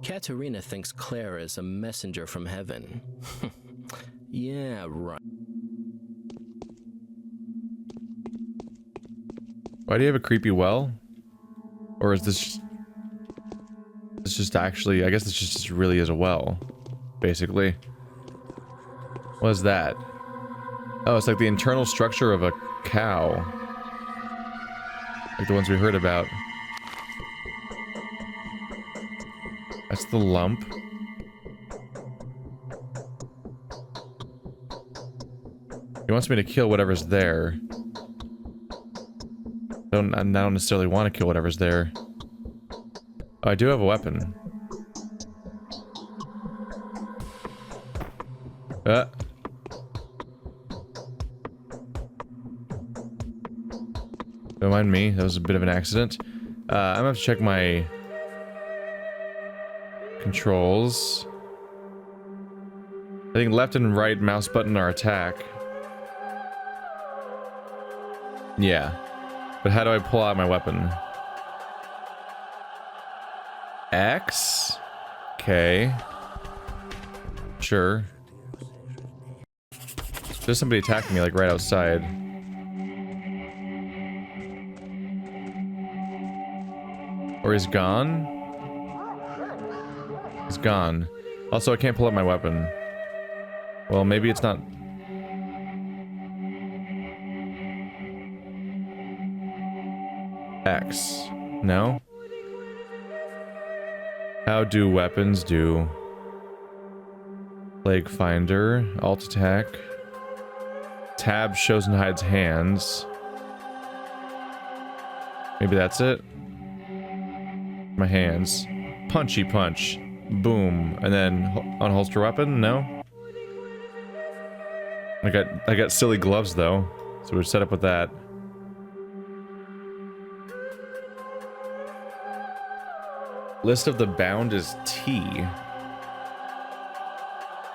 Katerina thinks Claire is a messenger from heaven. Yeah, right. Why do you have a creepy well? Or is this just actually, I guess this just really is a well, basically. What is that? Oh, it's like the internal structure of a cow. Like the ones we heard about. That's the lump. He wants me to kill whatever's there. I don't necessarily want to kill whatever's there. Oh, I do have a weapon. Don't mind me, that was a bit of an accident. I'm gonna have to check my controls. I think left and right mouse button are attack. Yeah. But how do I pull out my weapon? X? Okay. Sure. There's somebody attacking me like right outside. Or he's gone? He's gone. Also, I can't pull out my weapon. Well, maybe it's not... X. No? How do weapons do? Plague Finder. Alt attack. Tab shows and hides hands. Maybe that's it? My hands. Punchy punch. Boom. And then unholster weapon? No? I got silly gloves though. So we're set up with that. List of the bound is T.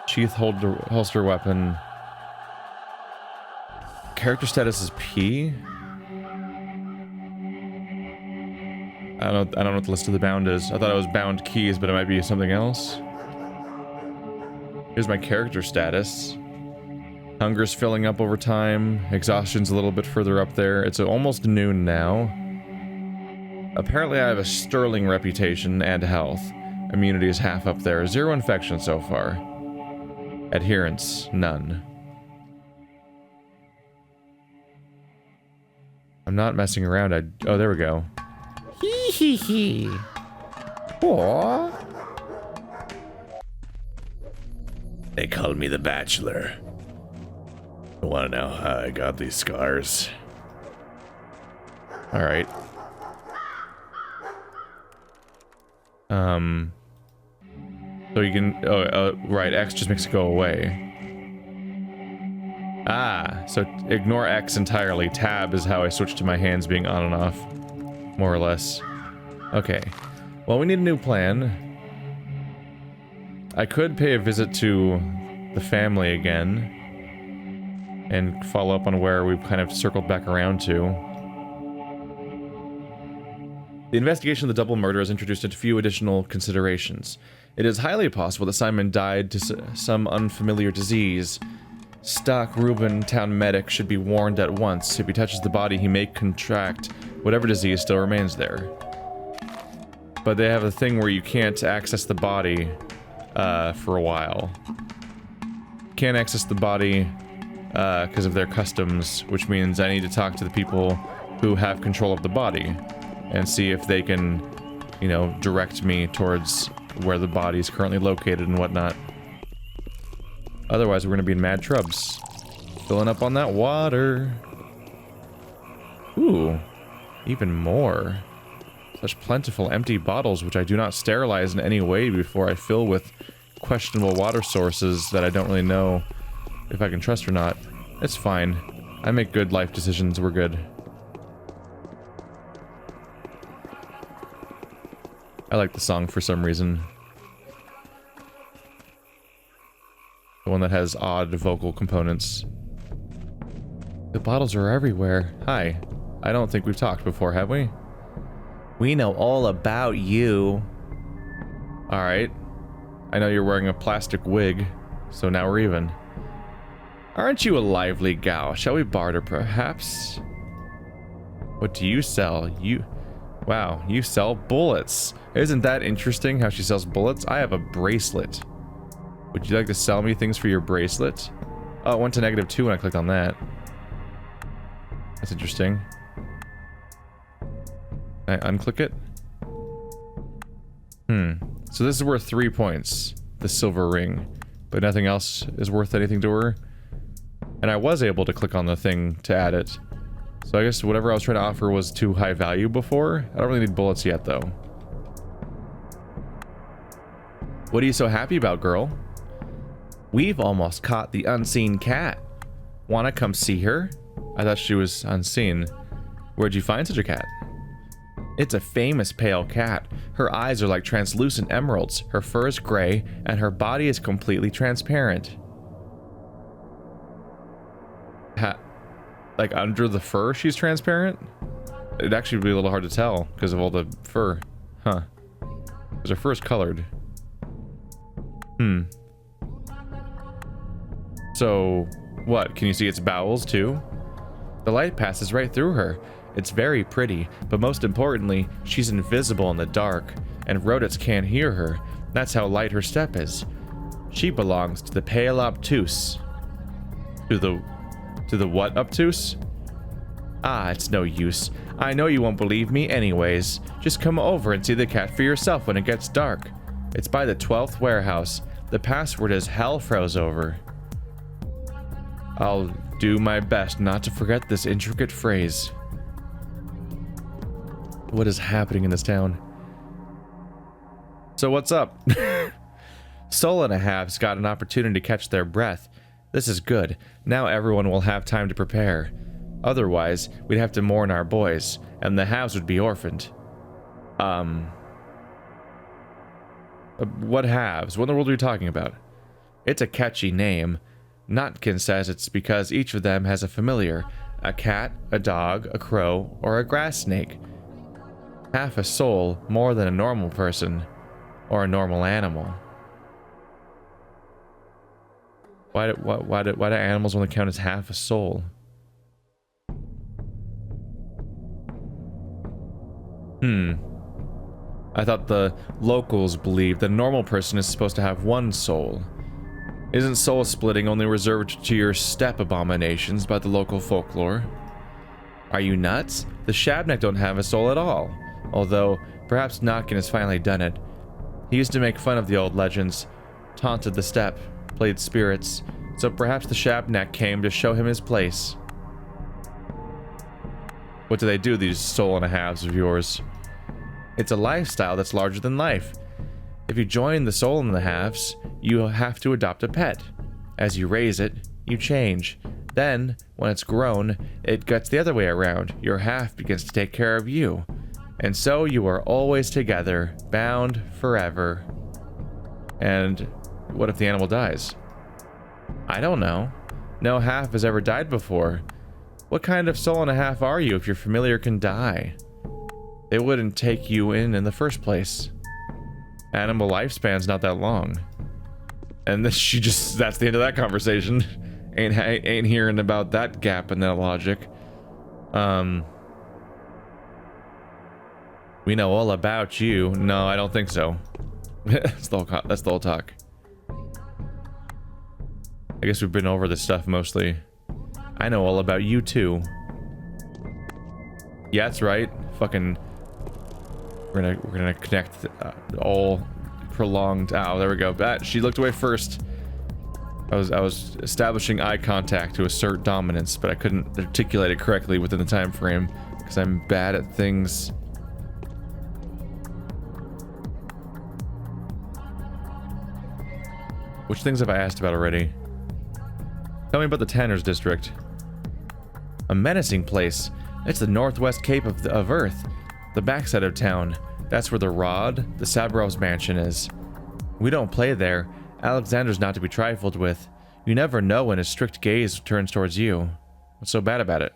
Sheath holster weapon. Character status is P. I don't know what the list of the bound is. I thought it was bound keys, but it might be something else. Here's my character status. Hunger's filling up over time. Exhaustion's a little bit further up there. It's almost noon now. Apparently I have a sterling reputation and health. Immunity is half up there. 0 infection so far. Adherence, none. I'm not messing around. Oh, there we go. Hee hee hee. Aww. They called me the Bachelor. I want to know how I got these scars. Alright. So you can... right, X just makes it go away. Ah, so ignore X entirely. Tab is how I switch to my hands being on and off. More or less. Okay. Well, we need a new plan. I could pay a visit to the family again. And follow up on where we've kind of circled back around to. The investigation of the double murder has introduced a few additional considerations. It is highly possible that Simon died to some unfamiliar disease. Stock Reuben town medic should be warned at once. If he touches the body, he may contract whatever disease still remains there. But they have a thing where you can't access the body for a while. Can't access the body because of their customs, which means I need to talk to the people who have control of the body and see if they can, you know, direct me towards where the body is currently located and whatnot. Otherwise, we're going to be in mad trubs. Filling up on that water. Ooh, even more. Such plentiful empty bottles, which I do not sterilize in any way before I fill with questionable water sources that I don't really know if I can trust or not. It's fine. I make good life decisions. We're good. I like the song for some reason. The one that has odd vocal components. The bottles are everywhere. Hi. I don't think we've talked before, have we? We know all about you. Alright. I know you're wearing a plastic wig, so now we're even. Aren't you a lively gal? Shall we barter, perhaps? What do you sell? Wow, you sell bullets. Isn't that interesting how she sells bullets? I have a bracelet. Would you like to sell me things for your bracelet? Oh, it went to -2 when I clicked on that. That's interesting. I unclick it? So this is worth 3 points. The silver ring. But nothing else is worth anything to her. And I was able to click on the thing to add it. So I guess whatever I was trying to offer was too high value before. I don't really need bullets yet, though. What are you so happy about, girl? We've almost caught the unseen cat. Wanna come see her? I thought she was unseen. Where'd you find such a cat? It's a famous pale cat. Her eyes are like translucent emeralds, her fur is gray, and her body is completely transparent. Like under the fur she's transparent? It'd actually be a little hard to tell because of all the fur. Huh. Because her fur is colored. So, what? Can you see its bowels too? The light passes right through her. It's very pretty, but most importantly, she's invisible in the dark, and rodents can't hear her. That's how light her step is. She belongs to the pale obtuse. To the what obtuse? Ah, it's no use. I know you won't believe me anyways. Just come over and see the cat for yourself when it gets dark. It's by the 12th warehouse. The password is hell froze over. I'll do my best not to forget this intricate phrase. What is happening in this town? So what's up? Soul and a half's got an opportunity to catch their breath. This is good. Now everyone will have time to prepare. Otherwise, we'd have to mourn our boys, and the halves would be orphaned. What halves? What in the world are you talking about? It's a catchy name. Notkin says it's because each of them has a familiar. A cat, a dog, a crow, or a grass snake. Half a soul more than a normal person. Or a normal animal. Why do animals only count as half a soul? I thought the locals believed that a normal person is supposed to have one soul. Isn't soul splitting only reserved to your steppe abominations by the local folklore? Are you nuts? The Shabnak don't have a soul at all. Although, perhaps Notkin has finally done it. He used to make fun of the old legends, taunted the steppe, played spirits, so perhaps the Shabnak came to show him his place. What do they do, these soul and a halves of yours? It's a lifestyle that's larger than life. If you join the soul and the halves, you have to adopt a pet. As you raise it, you change. Then, when it's grown, it gets the other way around. Your half begins to take care of you. And so you are always together, bound forever. And what if the animal dies? I don't know. No half has ever died before. What kind of soul and a half are you if your familiar can die? It wouldn't take you in the first place. Animal lifespan's not that long. And this, that's the end of that conversation. Ain't hearing about that gap in that logic. We know all about you. No, I don't think so. That's the whole talk. I guess we've been over this stuff mostly. I know all about you too. Yeah, that's right. Fucking. We're gonna connect all prolonged. Oh, there we go. She looked away first. I was establishing eye contact to assert dominance, but I couldn't articulate it correctly within the time frame because I'm bad at things. Which things have I asked about already? Tell me about the Tanner's district. A menacing place. It's the northwest cape of Earth. The backside of town. That's where the Rod, the Sabrov's mansion is. We don't play there. Alexander's not to be trifled with. You never know when his strict gaze turns towards you. What's so bad about it?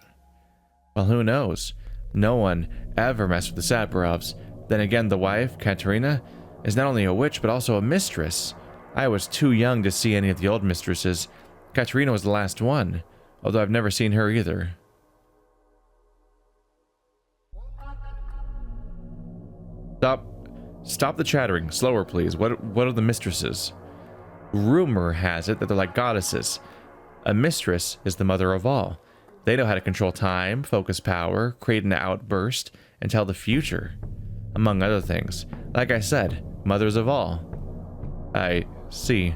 Well, who knows? No one ever messed with the Sabrovs. Then again, the wife, Katerina, is not only a witch, but also a mistress. I was too young to see any of the old mistresses. Katerina was the last one, although I've never seen her either. Stop the chattering. Slower, please. What are the mistresses? Rumor has it that they're like goddesses. A mistress is the mother of all. They know how to control time, focus power, create an outburst, and tell the future. Among other things. Like I said, mothers of all. I see.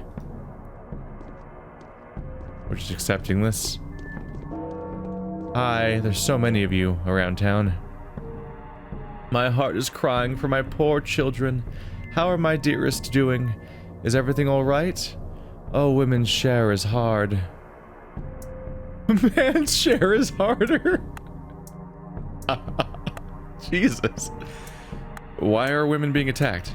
We're just accepting this. Hi, there's so many of you around town. My heart is crying for my poor children. How are my dearest doing? Is everything all right? Oh, women's share is hard. Man's share is harder. Jesus. Why are women being attacked?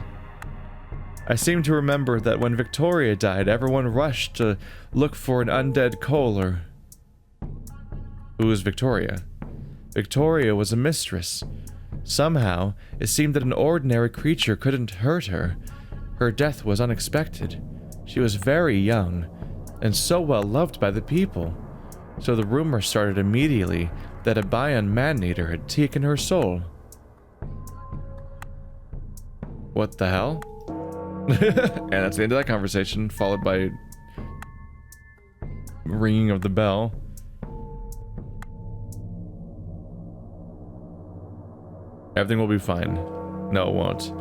I seem to remember that when Victoria died, everyone rushed to look for an undead Kohler. Who is Victoria? Victoria was a mistress. Somehow, it seemed that an ordinary creature couldn't hurt her. Her death was unexpected. She was very young, and so well loved by the people. So the rumor started immediately that a Bayan man-eater had taken her soul. What the hell? And that's the end of that conversation, followed by ringing of the bell. Everything will be fine. No, it won't.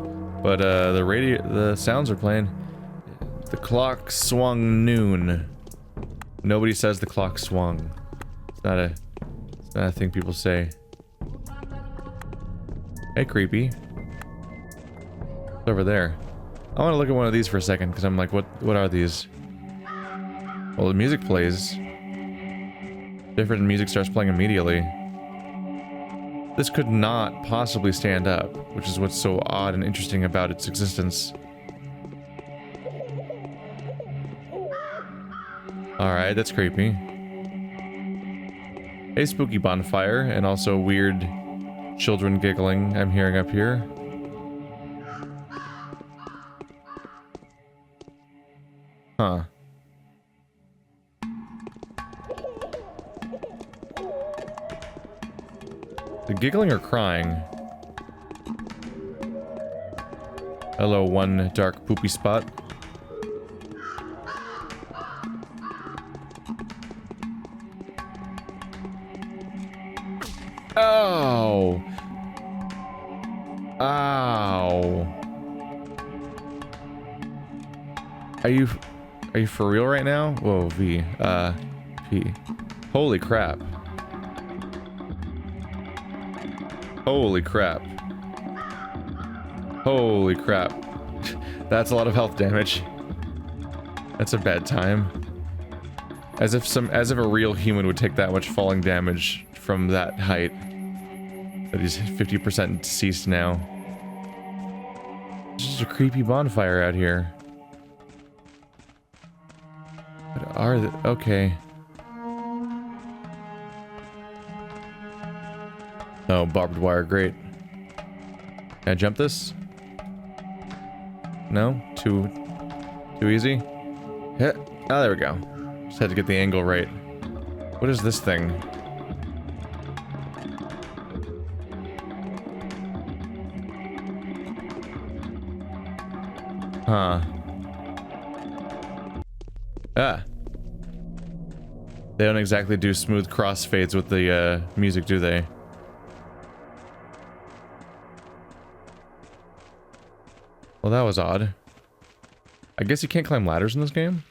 But the sounds are playing. The clock swung noon. Nobody says the clock swung. It's not a thing people say. Hey, creepy. It's over there. I want to look at one of these for a second, because I'm like, what are these? Well, the music plays. Different music starts playing immediately. This could not possibly stand up, which is what's so odd and interesting about its existence. Alright, that's creepy. A spooky bonfire, and also weird children giggling I'm hearing up here. Huh. The giggling or crying? Hello, one dark poopy spot. Oh! Ow! Are you for real right now? Whoa, V. P. Holy crap. Holy crap. Holy crap. That's a lot of health damage. That's a bad time. As if a real human would take that much falling damage from that height. But he's 50% deceased now. It's just a creepy bonfire out here. What are the... Okay. Oh, barbed wire, great. Can I jump this? No? Too easy? Yeah. Oh, there we go. Just had to get the angle right. What is this thing? Huh. Ah. They don't exactly do smooth crossfades with the music, do they? Well, that was odd. I guess you can't climb ladders in this game?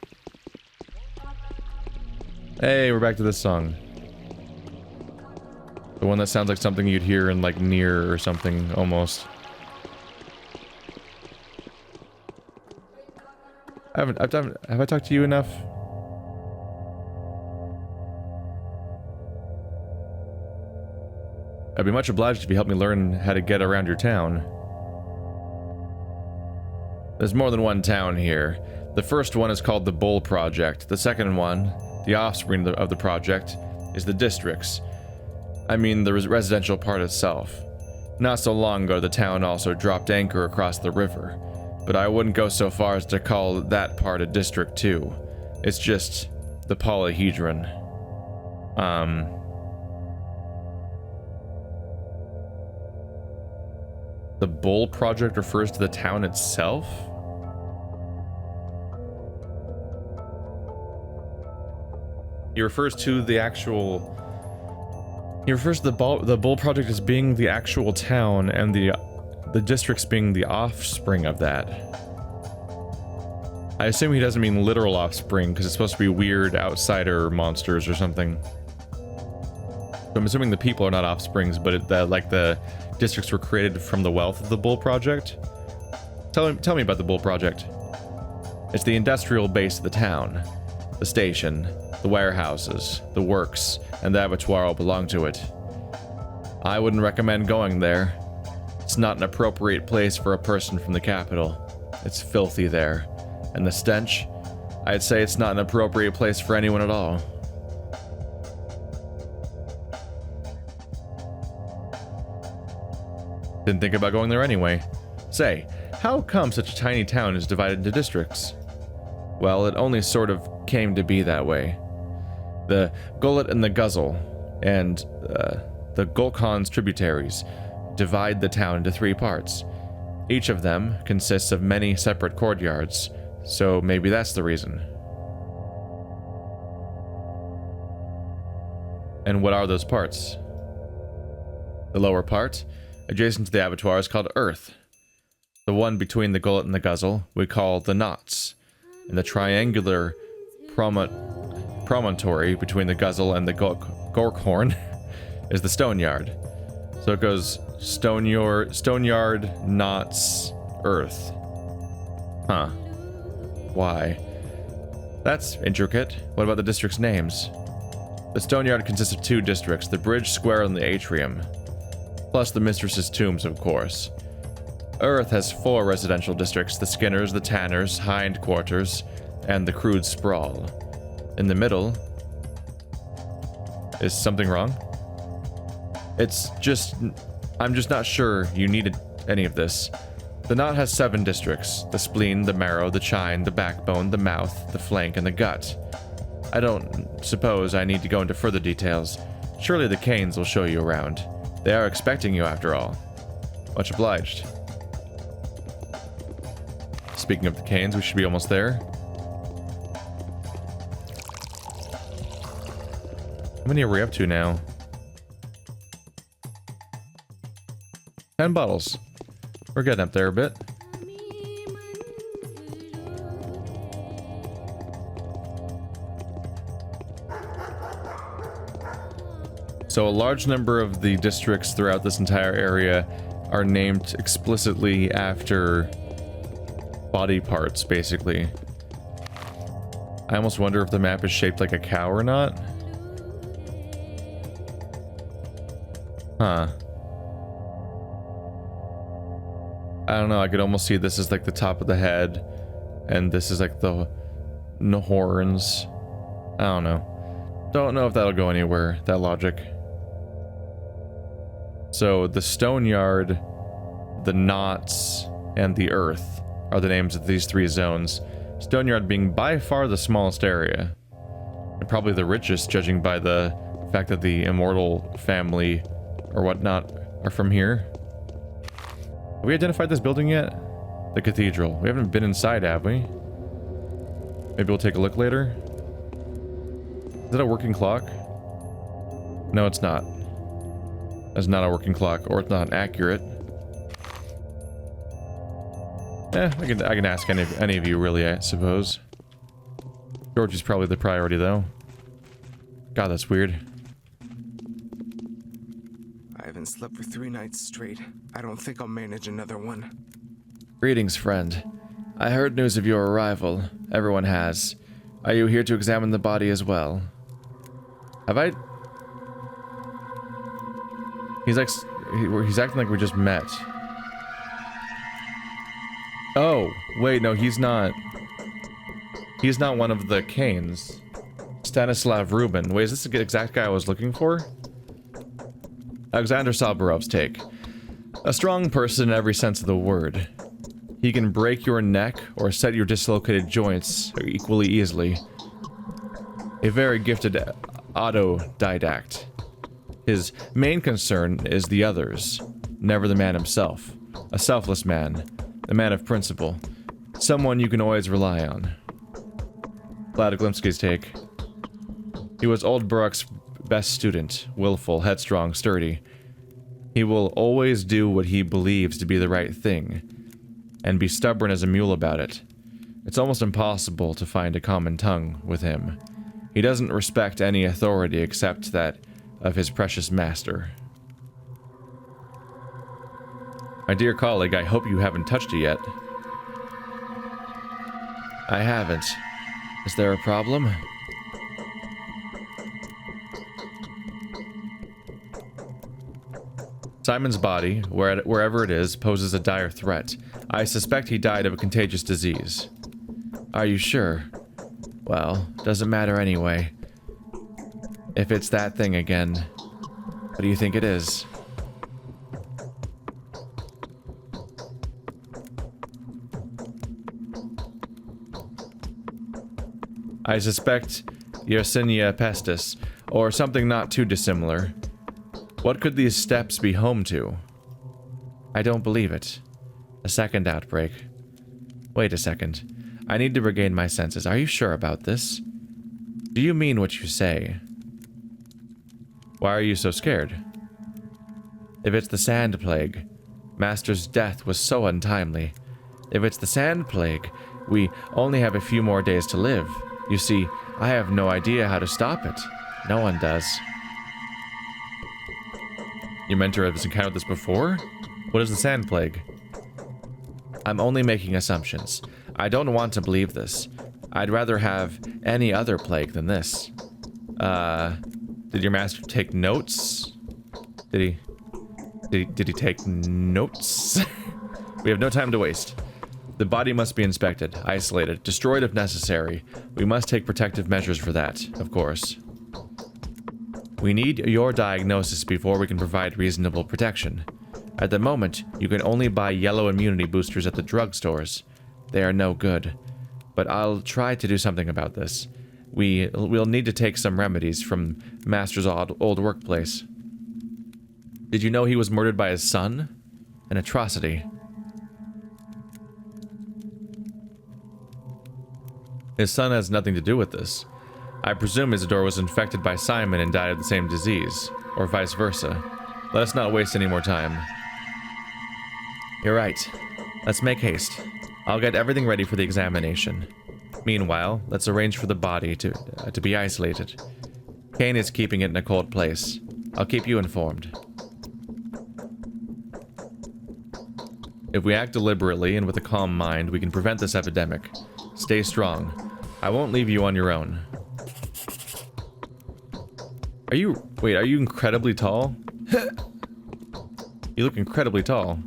Hey, we're back to this song. The one that sounds like something you'd hear in, like, Nier or something, almost. Have I talked to you enough? I'd be much obliged if you helped me learn how to get around your town. There's more than one town here. The first one is called the Bull Project. The second one, the offspring of the project, is the districts. I mean the residential part itself. Not so long ago, the town also dropped anchor across the river. but I wouldn't go so far as to call that part a district too. It's just the polyhedron. The Bull Project refers to the town itself? He refers to the actual... He refers to the Bull Project as being the actual town, and the districts being the offspring of that. I assume he doesn't mean literal offspring, because it's supposed to be weird outsider monsters or something. So I'm assuming the people are not offsprings, but like the districts were created from the wealth of the Bull Project. Tell me about the Bull Project. It's the industrial base of the town. The station, the warehouses, the works, and the abattoir all belong to it. I wouldn't recommend going there. It's not an appropriate place for a person from the capital. It's filthy there. And the stench? I'd say it's not an appropriate place for anyone at all. Didn't think about going there anyway. Say, how come such a tiny town is divided into districts? Well, it only sort of came to be that way. The Gullet and the Guzzle, and the Gulkon's tributaries, divide the town into 3 parts. Each of them consists of many separate courtyards, so maybe that's the reason. And what are those parts? The lower part, adjacent to the abattoir, is called Earth. The one between the Gullet and the Guzzle we call the Knots, and the triangular promontory between the Guzzle and the Gorkhorn is the Stoneyard. So it goes Stoneyard, Knots, Earth. Huh. Why? That's intricate. What about the districts' names? The Stoneyard consists of 2 districts, the Bridge Square and the Atrium. Plus the Mistress's Tombs, of course. Earth has 4 residential districts, the Skinners, the Tanners, Hind Quarters, and the Crude Sprawl. In the middle... Is something wrong? I'm just not sure you needed any of this. The knot has 7 districts, the spleen, the marrow, the chine, the backbone, the mouth, the flank, and the gut. I don't suppose I need to go into further details. Surely the Kanes will show you around. They are expecting you after all. Much obliged. Speaking of the Kanes, we should be almost there. How many are we up to now? 10 bottles. We're getting up there a bit. So a large number of the districts throughout this entire area are named explicitly after body parts, basically. I almost wonder if the map is shaped like a cow or not. Huh. I don't know, I could almost see this as like the top of the head, and this is like the horns. I don't know. Don't know if that'll go anywhere, that logic. So the Stoneyard, the Knots, and the Earth are the names of these 3 zones. Stoneyard being by far the smallest area, and probably the richest, judging by the fact that the immortal family or whatnot are from here. Have we identified this building yet? The cathedral. We haven't been inside, have we? Maybe we'll take a look later. Is that a working clock? No, it's not. That's not a working clock, or it's not accurate. I can ask any of you, really, I suppose. Georgie's probably the priority, though. God, that's weird. I haven't slept for 3 nights straight. I don't think I'll manage another one. Greetings, friend. I heard news of your arrival. Everyone has. Are you here to examine the body as well? Have I... He's acting like we just met. Oh, wait, no, he's not. He's not one of the Kanes. Stanislav Rubin. Wait, is this the exact guy I was looking for? Alexander Sabarov's take. A strong person in every sense of the word. He can break your neck or set your dislocated joints equally easily. A very gifted autodidact. His main concern is the others, never the man himself. A selfless man, a man of principle, someone you can always rely on. Vladimir take. He was old Baruch's best student, willful, headstrong, sturdy. He will always do what he believes to be the right thing, and be stubborn as a mule about it. It's almost impossible to find a common tongue with him. He doesn't respect any authority except that of his precious master. My dear colleague, I hope you haven't touched it yet. I haven't. Is there a problem? Simon's body, wherever it is, poses a dire threat. I suspect he died of a contagious disease. Are you sure? Well, doesn't matter anyway. If it's that thing again, what do you think it is? I suspect Yersinia pestis, or something not too dissimilar. What could these steppes be home to? I don't believe it. A second outbreak. Wait a second. I need to regain my senses. Are you sure about this? Do you mean what you say? Why are you so scared? If it's the sand plague, Master's death was so untimely. If it's the sand plague, we only have a few more days to live. You see, I have no idea how to stop it. No one does. Your mentor has encountered this before? What is the sand plague? I'm only making assumptions. I don't want to believe this. I'd rather have any other plague than this. Did your master take notes? Did he take notes? We have no time to waste. The body must be inspected, isolated, destroyed if necessary. We must take protective measures for that, of course. We need your diagnosis before we can provide reasonable protection. At the moment, you can only buy yellow immunity boosters at the drugstores. They are no good. But I'll try to do something about this. We'll need to take some remedies from Master's old workplace. Did you know he was murdered by his son? An atrocity. His son has nothing to do with this. I presume Isidore was infected by Simon and died of the same disease, or vice versa. Let us not waste any more time. You're right. Let's make haste. I'll get everything ready for the examination. Meanwhile, let's arrange for the body to be isolated. Kane is keeping it in a cold place. I'll keep you informed. If we act deliberately and with a calm mind, we can prevent this epidemic. Stay strong. I won't leave you on your own. Are you incredibly tall? You look incredibly tall.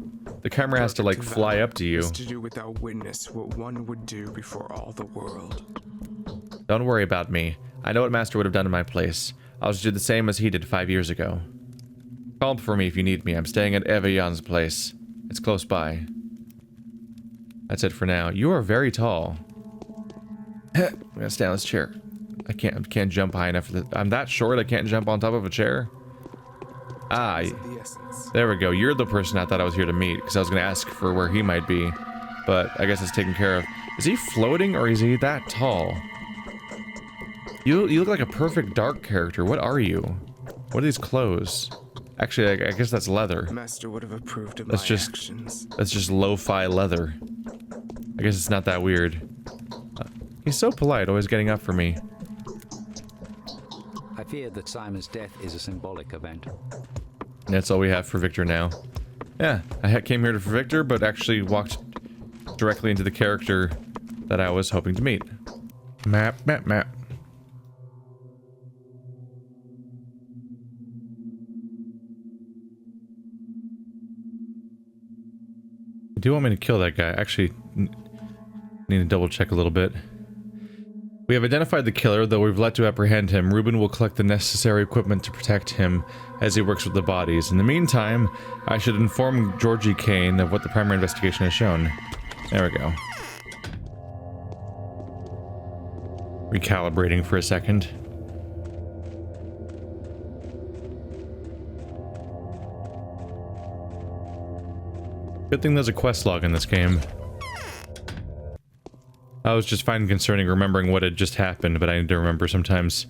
The camera has to, like, fly up to you. To do without witness what one would do before all the world. Don't worry about me. I know what Master would have done in my place. I'll just do the same as he did 5 years ago. Call for me if you need me. I'm staying at Eva Jan's place. It's close by. That's it for now. You are very tall. I'm gonna stand on this chair. I can't jump high enough. I'm that short I can't jump on top of a chair? Ah, there we go. You're the person I thought I was here to meet, because I was going to ask for where he might be. But I guess it's taken care of. Is he floating, or is he that tall? You look like a perfect dark character. What are you? What are these clothes? Actually, I guess that's leather. Master would have approved of my actions. That's just lo-fi leather. I guess it's not that weird. He's so polite, always getting up for me. I fear that Simon's death is a symbolic event. That's all we have for Victor now. Yeah, I came here for Victor, but actually walked directly into the character that I was hoping to meet. Map. Do you want me to kill that guy? Actually, need to double check a little bit. We have identified the killer, though we've yet to apprehend him. Reuben will collect the necessary equipment to protect him as he works with the bodies. In the meantime, I should inform Georgie Kane of what the primary investigation has shown. There we go. Recalibrating for a second. Good thing there's a quest log in this game. I was just finding concerning remembering what had just happened, but I need to remember sometimes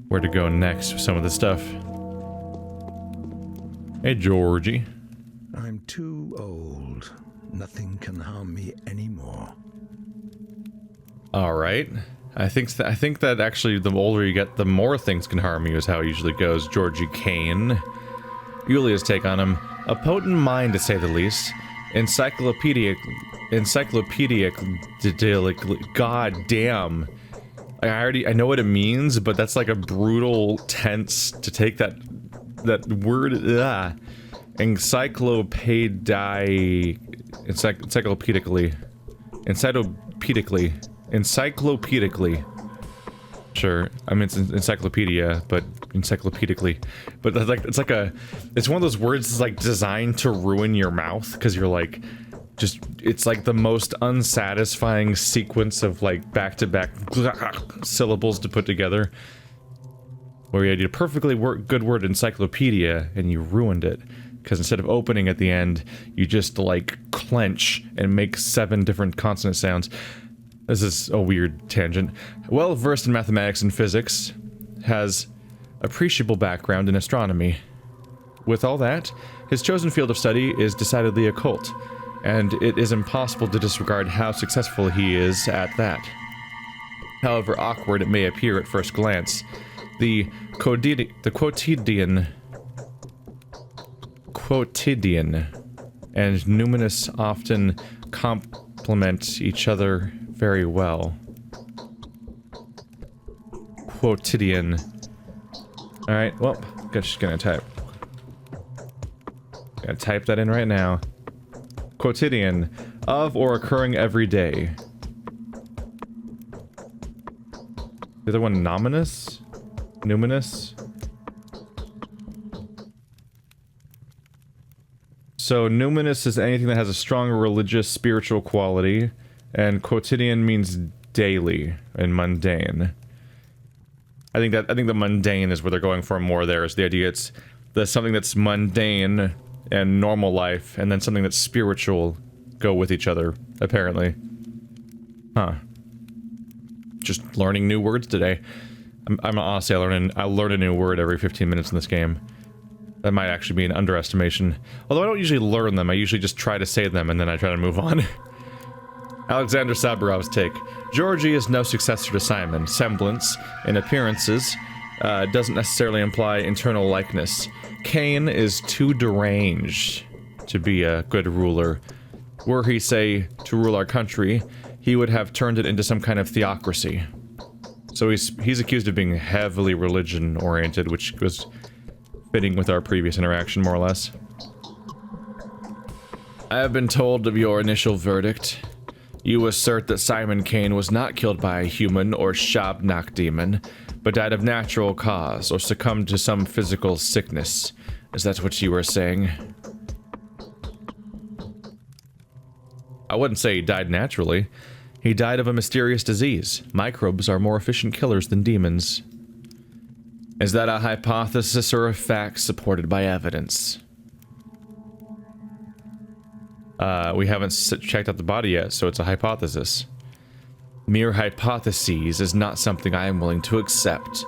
where to go next with some of the stuff. Hey, Georgie. I'm too old. Nothing can harm me anymore. All right. I think that actually the older you get, the more things can harm you is how it usually goes. Georgie Kane. Yulia's take on him. A potent mind, to say the least. Encyclopedic, god damn. I know what it means, but that's like a brutal tense to take that word. Encyclopedically. Sure, I mean it's encyclopedia, but encyclopedically. But that's like it's one of those words that's like designed to ruin your mouth because you're like, it's like the most unsatisfying sequence of like back-to-back syllables to put together. Where you had a perfectly good word encyclopedia and you ruined it. Because instead of opening at the end, you just like clench and make 7 different consonant sounds. This is a weird tangent. Well versed in mathematics and physics, has appreciable background in astronomy. With all that, his chosen field of study is decidedly occult, and it is impossible to disregard how successful he is at that. However awkward it may appear at first glance, the quotidian and numinous often complement each other very well. Quotidian. Alright, well, just gonna type. Gonna type that in right now. Quotidian. Of or occurring every day. The other one, nominous? Numinous? So, numinous is anything that has a strong religious, spiritual quality. And quotidian means daily and mundane. I think the mundane is what they're going for more there, is the idea there's something that's mundane and normal life, and then something that's spiritual go with each other, apparently. Huh. Just learning new words today. I'm honestly, I learn a new word every 15 minutes in this game. That might actually be an underestimation. Although I don't usually learn them, I usually just try to say them and then I try to move on. Alexander Saburov's take. Georgie is no successor to Simon. Semblance, in appearances, doesn't necessarily imply internal likeness. Kane is too deranged to be a good ruler. Were he, say, to rule our country, he would have turned it into some kind of theocracy. So he's accused of being heavily religion-oriented, which was fitting with our previous interaction, more or less. I have been told of your initial verdict. You assert that Simon Kane was not killed by a human or Shabnak demon, but died of natural cause or succumbed to some physical sickness. Is that what you were saying? I wouldn't say he died naturally. He died of a mysterious disease. Microbes are more efficient killers than demons. Is that a hypothesis or a fact supported by evidence? We haven't checked out the body yet, so it's a hypothesis. Mere hypotheses is not something I am willing to accept.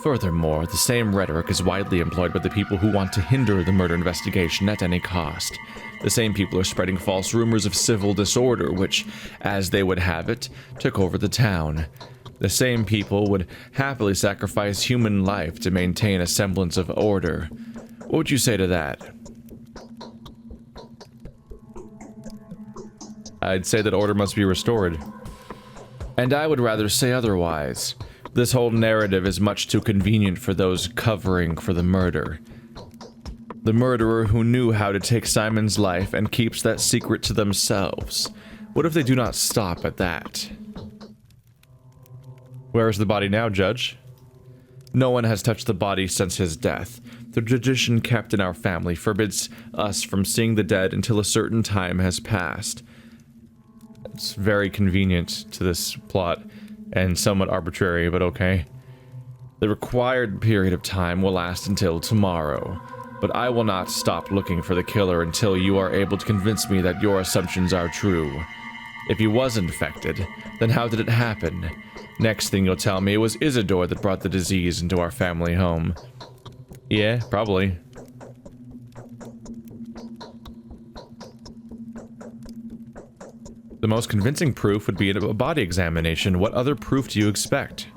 Furthermore, the same rhetoric is widely employed by the people who want to hinder the murder investigation at any cost. The same people are spreading false rumors of civil disorder, which, as they would have it, took over the town. The same people would happily sacrifice human life to maintain a semblance of order. What would you say to that? I'd say that order must be restored. And I would rather say otherwise. This whole narrative is much too convenient for those covering for the murder. The murderer who knew how to take Simon's life and keeps that secret to themselves. What if they do not stop at that? Where is the body now, Judge? No one has touched the body since his death. The tradition kept in our family forbids us from seeing the dead until a certain time has passed. It's very convenient to this plot and somewhat arbitrary, but okay. The required period of time will last until tomorrow, but I will not stop looking for the killer until you are able to convince me that your assumptions are true. If he was infected, then how did it happen? Next thing you'll tell me it was Isidore that brought the disease into our family home. Yeah, probably. The most convincing proof would be a body examination. What other proof do you expect?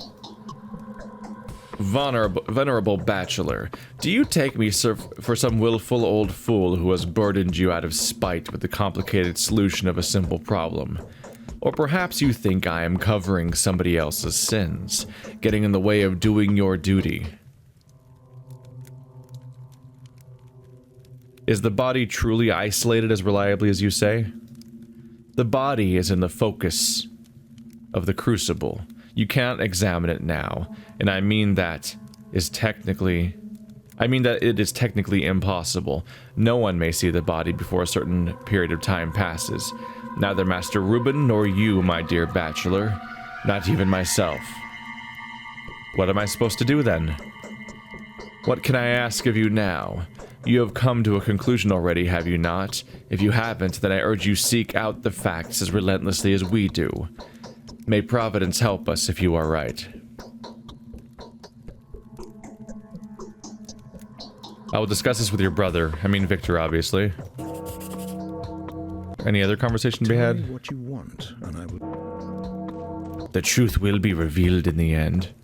Venerable Bachelor, do you take me for some willful old fool who has burdened you out of spite with the complicated solution of a simple problem? Or perhaps you think I am covering somebody else's sins, getting in the way of doing your duty? Is the body truly isolated as reliably as you say? The body is in the focus of the crucible. You can't examine it now, and I mean that it is technically impossible. No one may see the body before a certain period of time passes. Neither Master Reuben nor you, my dear Bachelor. Not even myself. What am I supposed to do then? What can I ask of you now? You have come to a conclusion already, have you not? If you haven't, then I urge you seek out the facts as relentlessly as we do. May Providence help us if you are right. I will discuss this with your brother. I mean Victor, obviously. Any other conversation to be had? What you want, and I will... The truth will be revealed in the end.